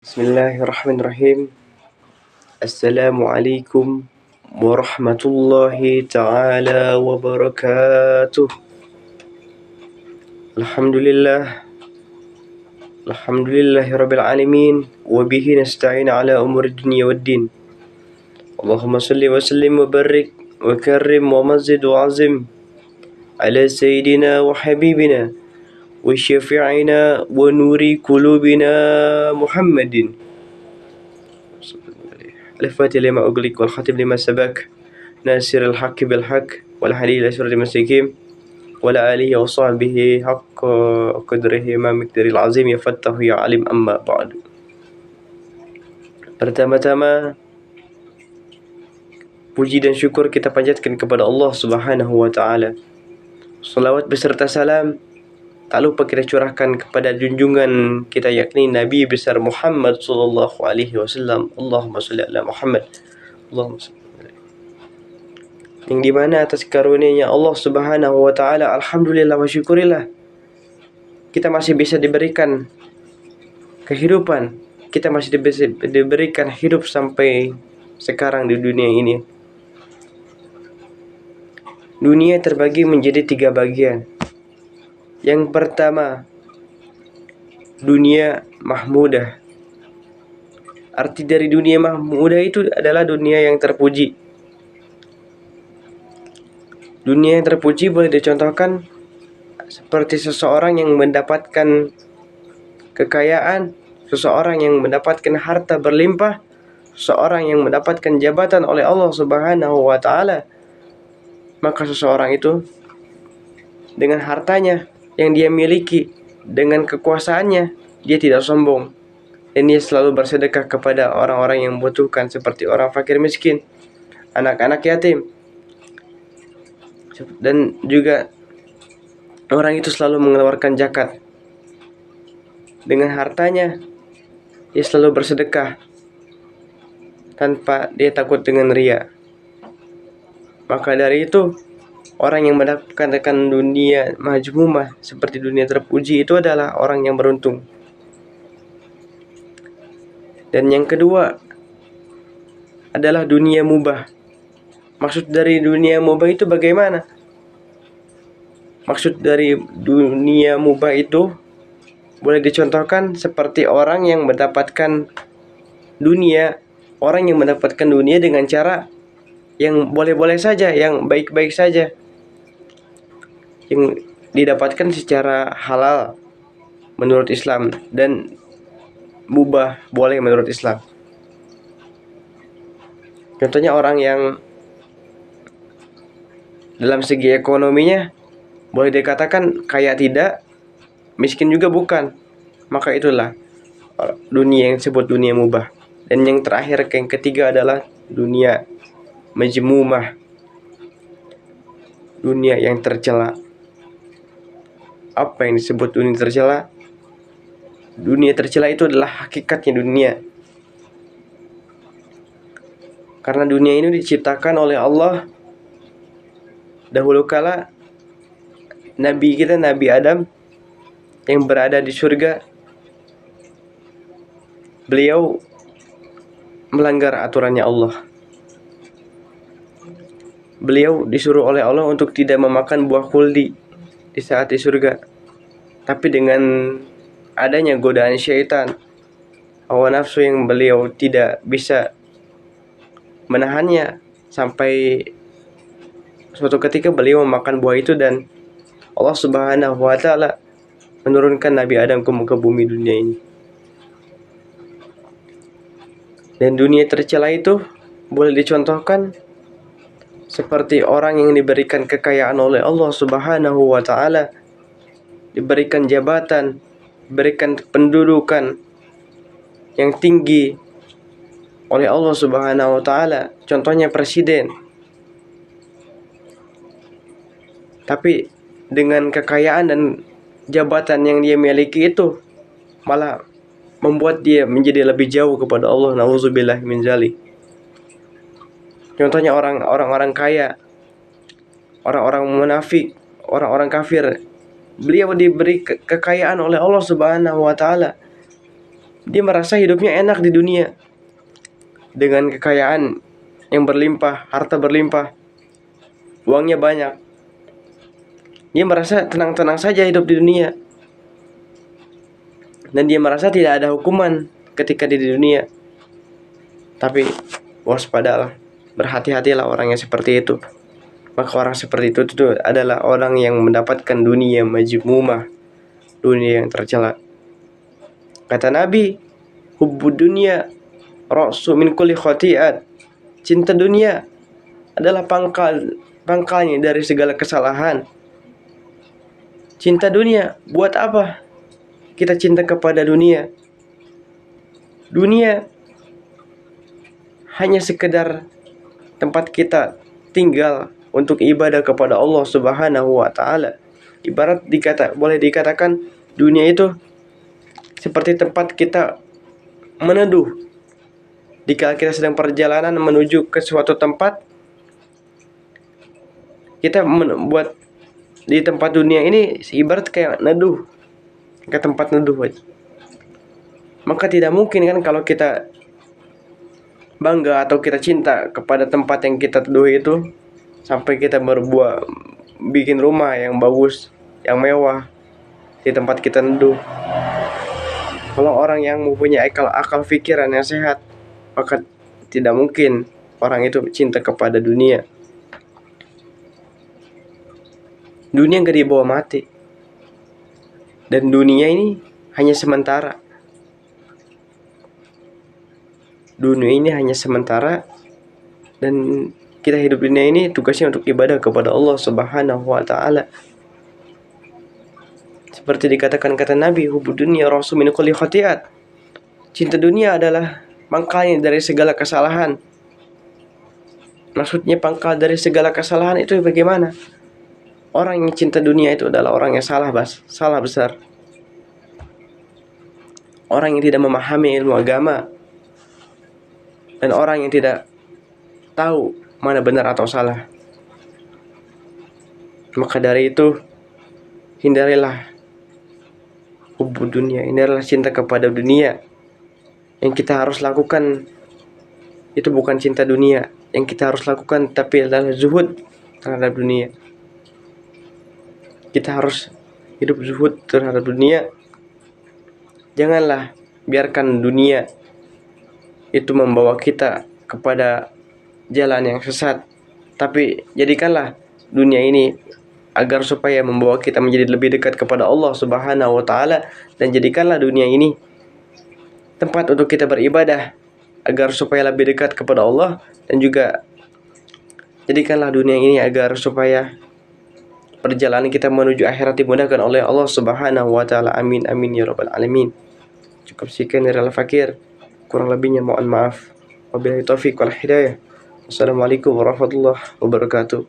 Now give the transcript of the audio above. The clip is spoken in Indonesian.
Bismillahirrahmanirrahim. Assalamualaikum warahmatullahi ta'ala wabarakatuh. Alhamdulillah. Alhamdulillahi rabbil alamin. Wabihi nasta'in ala umuri dunia waddin. Allahumma salli wa sallim wa barik wa karrim wa mazid wa azim ala sayyidina wa habibina wa syafi'ina wa nuri kulubina Muhammadin. الفاتح لما أغلق والخاتم لما سبق ناصر الحق بالحق والهادي إلى صراط المستقيم وعلى آله وصحبه حق قدره ما مقدار العظيم ya fattah ya alim amma ba'du. Pertama-tama puji dan syukur kita panjatkan kepada Allah Subhanahu wa taala. Salawat beserta salam tak lupa kita curahkan kepada junjungan kita yakni Nabi besar Muhammad sallallahu alaihi wasallam. Allahumma shalli ala Muhammad. Allahumma shalli yang dimana atas karunia Allah Subhanahu wa taala, alhamdulillah wa syukurillah, kita masih bisa diberikan kehidupan, kita masih diberikan hidup sampai sekarang di dunia ini. Dunia terbagi menjadi 3 bagian. Yang pertama, dunia mahmudah. Arti dari dunia mahmudah itu adalah dunia yang terpuji. Dunia yang terpuji boleh dicontohkan seperti seseorang yang mendapatkan kekayaan, seseorang yang mendapatkan harta berlimpah, seseorang yang mendapatkan jabatan oleh Allah Subhanahu wa taala. Maka seseorang itu dengan hartanya yang dia miliki, dengan kekuasaannya, dia tidak sombong. Dan dia selalu bersedekah kepada orang-orang yang membutuhkan seperti orang fakir miskin, anak-anak yatim. Dan juga orang itu selalu mengeluarkan zakat. Dengan hartanya, dia selalu bersedekah tanpa dia takut dengan ria. Maka dari itu, orang yang mendapatkan dunia majmumah seperti dunia terpuji itu adalah orang yang beruntung. Dan yang kedua adalah dunia mubah. Maksud dari dunia mubah itu bagaimana? Maksud dari dunia mubah itu boleh dicontohkan seperti orang yang mendapatkan dunia, orang yang mendapatkan dunia dengan cara yang boleh-boleh saja, yang baik-baik saja, yang didapatkan secara halal menurut Islam dan mubah boleh menurut Islam. Contohnya orang yang dalam segi ekonominya boleh dikatakan kaya tidak, miskin juga bukan. Maka itulah dunia yang disebut dunia mubah. Dan yang terakhir, yang ketiga adalah dunia majmumah, dunia yang tercela. Apa yang disebut dunia tercela? Dunia tercela itu adalah hakikatnya dunia. Karena dunia ini diciptakan oleh Allah dahulu kala Nabi kita, Nabi Adam yang berada di surga, beliau melanggar aturannya Allah. Beliau disuruh oleh Allah untuk tidak memakan buah khuldi di saat di surga. Tapi dengan adanya godaan syaitan, hawa nafsu yang beliau tidak bisa menahannya, sampai suatu ketika beliau memakan buah itu dan Allah Subhanahu wa taala menurunkan Nabi Adam ke bumi dunia ini. Dan dunia tercela itu boleh dicontohkan seperti orang yang diberikan kekayaan oleh Allah Subhanahu wa taala, diberikan jabatan, diberikan pendudukan yang tinggi oleh Allah Subhanahu wa taala, contohnya presiden. Tapi dengan kekayaan dan jabatan yang dia miliki itu malah membuat dia menjadi lebih jauh kepada Allah. Nauzubillah min dzalik. Contohnya orang-orang kaya, orang-orang munafik, orang-orang kafir. Beliau diberi kekayaan oleh Allah Subhanahu wa taala. Dia merasa hidupnya enak di dunia dengan kekayaan yang berlimpah, harta berlimpah, uangnya banyak. Dia merasa tenang-tenang saja hidup di dunia, dan dia merasa tidak ada hukuman ketika di dunia. Tapi waspadalah, berhati-hatilah orang yang seperti itu. Maka orang seperti itu adalah orang yang mendapatkan dunia majmumah, dunia yang tercela. Kata Nabi, hubbud dunya ra'su min kulli khati'at. Cinta dunia adalah pangkalnya dari segala kesalahan. Cinta dunia, buat apa kita cinta kepada dunia? Dunia hanya sekedar tempat kita tinggal untuk ibadah kepada Allah Subhanahu wa taala. Ibarat boleh dikatakan dunia itu seperti tempat kita meneduh. Jika kita sedang perjalanan menuju ke suatu tempat, kita membuat di tempat dunia ini ibarat kayak neduh, ke tempat neduh. Maka tidak mungkin kan kalau kita bangga atau kita cinta kepada tempat yang kita teduh itu, sampai kita bikin rumah yang bagus, yang mewah di tempat kita neduh. Kalau orang yang mempunyai akal pikiran yang sehat, maka tidak mungkin orang itu cinta kepada dunia. Dunia gak dibawa mati, dan dunia ini hanya sementara. Dunia ini hanya sementara, dan kita hidup di dunia ini tugasnya untuk ibadah kepada Allah Subhanahu wa taala. Seperti dikatakan kata Nabi, hubbud dunya ra'su min kulli khati'at. Cinta dunia adalah pangkalnya dari segala kesalahan. Maksudnya pangkal dari segala kesalahan itu bagaimana? Orang yang cinta dunia itu adalah orang yang salah besar. Orang yang tidak memahami ilmu agama, dan orang yang tidak tahu mana benar atau salah. Maka dari itu, hindarilah hubbud dunia, hindarilah cinta kepada dunia. Yang kita harus lakukan itu bukan cinta dunia. Yang kita harus lakukan tapi adalah zuhud terhadap dunia. Kita harus hidup zuhud terhadap dunia. Janganlah biarkan dunia itu membawa kita kepada jalan yang sesat, tapi jadikanlah dunia ini agar supaya membawa kita menjadi lebih dekat kepada Allah Subhanahu wa taala, dan jadikanlah dunia ini tempat untuk kita beribadah agar supaya lebih dekat kepada Allah, dan juga jadikanlah dunia ini agar supaya perjalanan kita menuju akhirat dimudahkan oleh Allah Subhanahu wa taala. Amin amin ya rabbal alamin. Cukup sekian dari Al-Fakir, kurang lebihnya mohon maaf. Wabillahi taufiq wal hidayah. Wassalamualaikum warahmatullahi wabarakatuh.